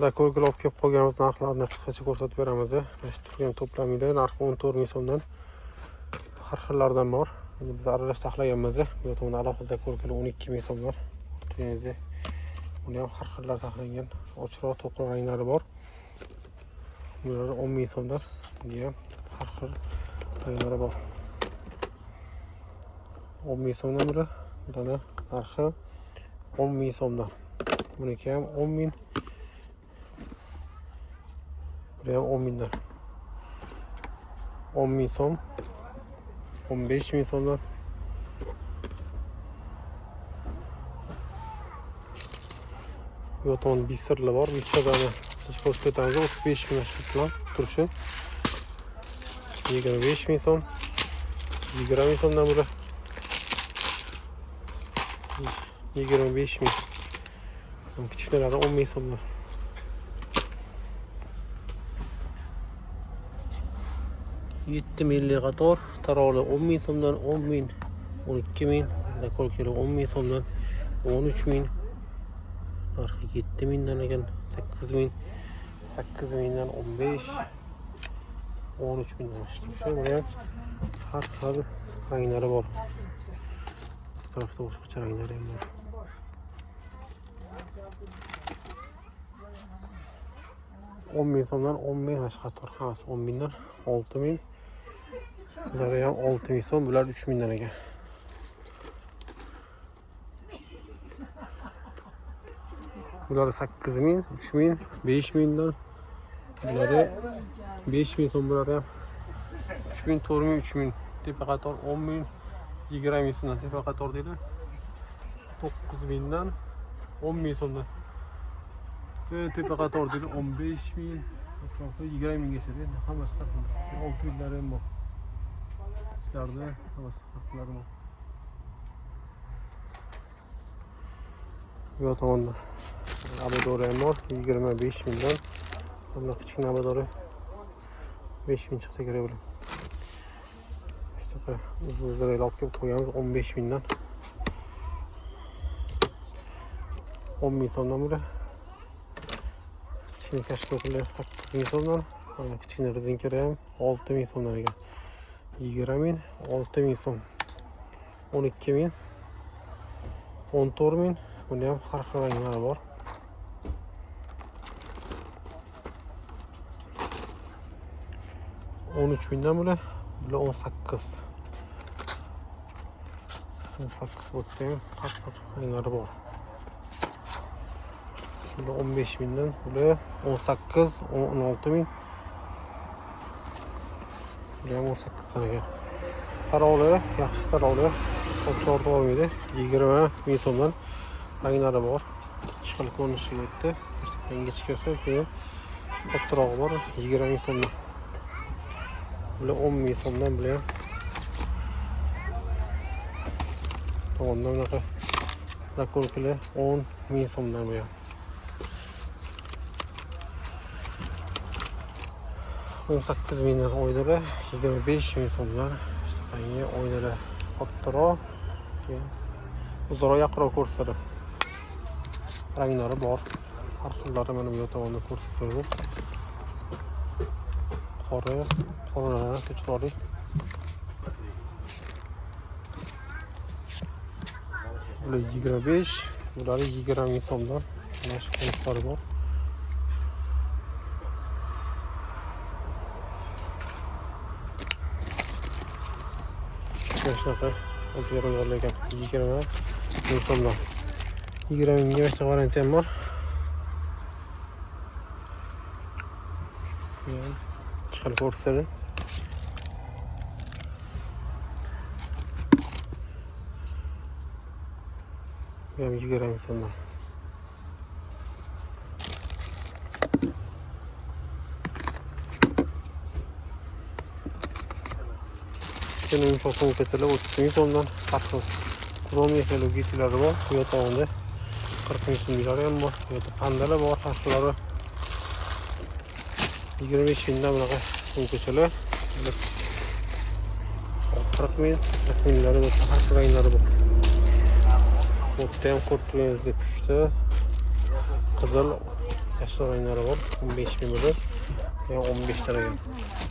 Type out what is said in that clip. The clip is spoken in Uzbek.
Zako'rga olib kelib qo'yganimiz narxlarni qisqacha ko'rsatib beramiz. Mana shu turgan to'plamida narxi 14 ming so'mdan har xillardan bor. Endi biz aralash taxlaganmiz. Bu yerda alohida zako'rkalar 12 ming so'mlar. Turganingizda buni ham har xillar taxlangan. Ochiqroq to'qroq ranglari bor. Bular 10 ming so'mlar. Buni ham har xil ranglari bor. 10 ming so'mdan biri. Bularni narxi 10 ming so'mdan. Buniki ham 10 ming. Buraya 10 mingdan. 10 ming so'm. 15 ming so'mdan. Bu ton bisirli bor. Bisirlarni siz ko'rsatamiz 35 ming bilan turishi. 25 ming so'm. 20 ming so'mdan biri. 25 ming. Kichkinalari 10 ming so'mdan. 7 milli qator, tarovli 10 ming so'mdan 10 ming, 12 ming, zako'rkalar 10 ming so'mdan 13 ming, narxi 7 mingdan ekan 8 ming, 8 mingdan 15, 13 mingdan ishlashi. Buni ham har xil ranglari bor. Bu tarafda boshqacha ranglari ham bor. $10 ming so'mdan 10 ming qator, hammasi 10 mingdan 6 ming. Bular ham 6 ming so'm, bular 3 mingdan ekan. Bular 8 ming, 3 ming, 5 mingdan. Bular 5 ming so'm, bular ham 3 ming, 4 ming, 3 ming. Tepa qator 10 ming, 20 ming so'mdan tepa qator deydi. 9 mingdan 10 ming so'mdan. Tepa qator deydi 15 ming, 20 minggacha deydi. Hammasi farqli. 6 minglar ham bor. Sizlarda hammasi farqlari bor. Bu tomonda abadori ham bor. 25 mingdan. Bunda kichkina abadori 5 ming chiqsa kerak bo'lar. Uzun olib kelib qo'yamiz 15 mingdan. 10 ming so'mdan biri. Kichkina kashko'klar 8 ming so'mdan. Kichkina rezinkalar ham 6 ming so'mdan ekan. 20 ming, 6 ming so'm. 12 ming, 14 ming. Bunda ham har xil ranglari bor. 13 mingdan bular 18. 18 bo'tda ham har xil ranglari bor. 15 mingdan, bular 18, 16 ming. Bular ham 18 sanaga. Tarovli, yaxshi tarovli. Qo'chor olmaydi. 20 ming so'mdan ranglari bor. Ikki xil ko'rinishiga o'tdi. Ingichkasi, keyin kattarog'i bor. 20 ming so'mdan. Bular 10 ming so'mdan, bular ham. Tomondan bunaqa zako'rkalar 10 ming so'mdan bu ham. 18 mingdan oynalar, 25 ming so'mdan. Yangi oynalar kattaroq, uzoq yaqinroq ko'rsatadi. Ranglari bor. Har xillari mana bu tomonda ko'rsatiladi. Qoralar chiroyli. Bular 25, bular 20 ming so'mdan. Mana shu qo'lqari bor. Shunaqa o'ziga qo'yilgan 20 ming so'mdan. 20 minggacha varianti ham bor. Chiqarib ko'rsatadi. Bu ham 20 ming so'mdan. Kichkina yumshoq to'nkachalar 30 ming so'mdan. Har xil Chrome texnologiyalari bor. Bu yoqda 40 ming so'mlari ham bor. Bu yerda pandalar bor, har xillari. 25 mingdan bunaqa to'nkachalar. 40 ming, 40 minglari bor, har xil ranglari bor. Bu ham ko'rib turganingizda pushti, qizil, Yoshlar o'yinlari bor. 15 ming bo'lib, 15 liraga.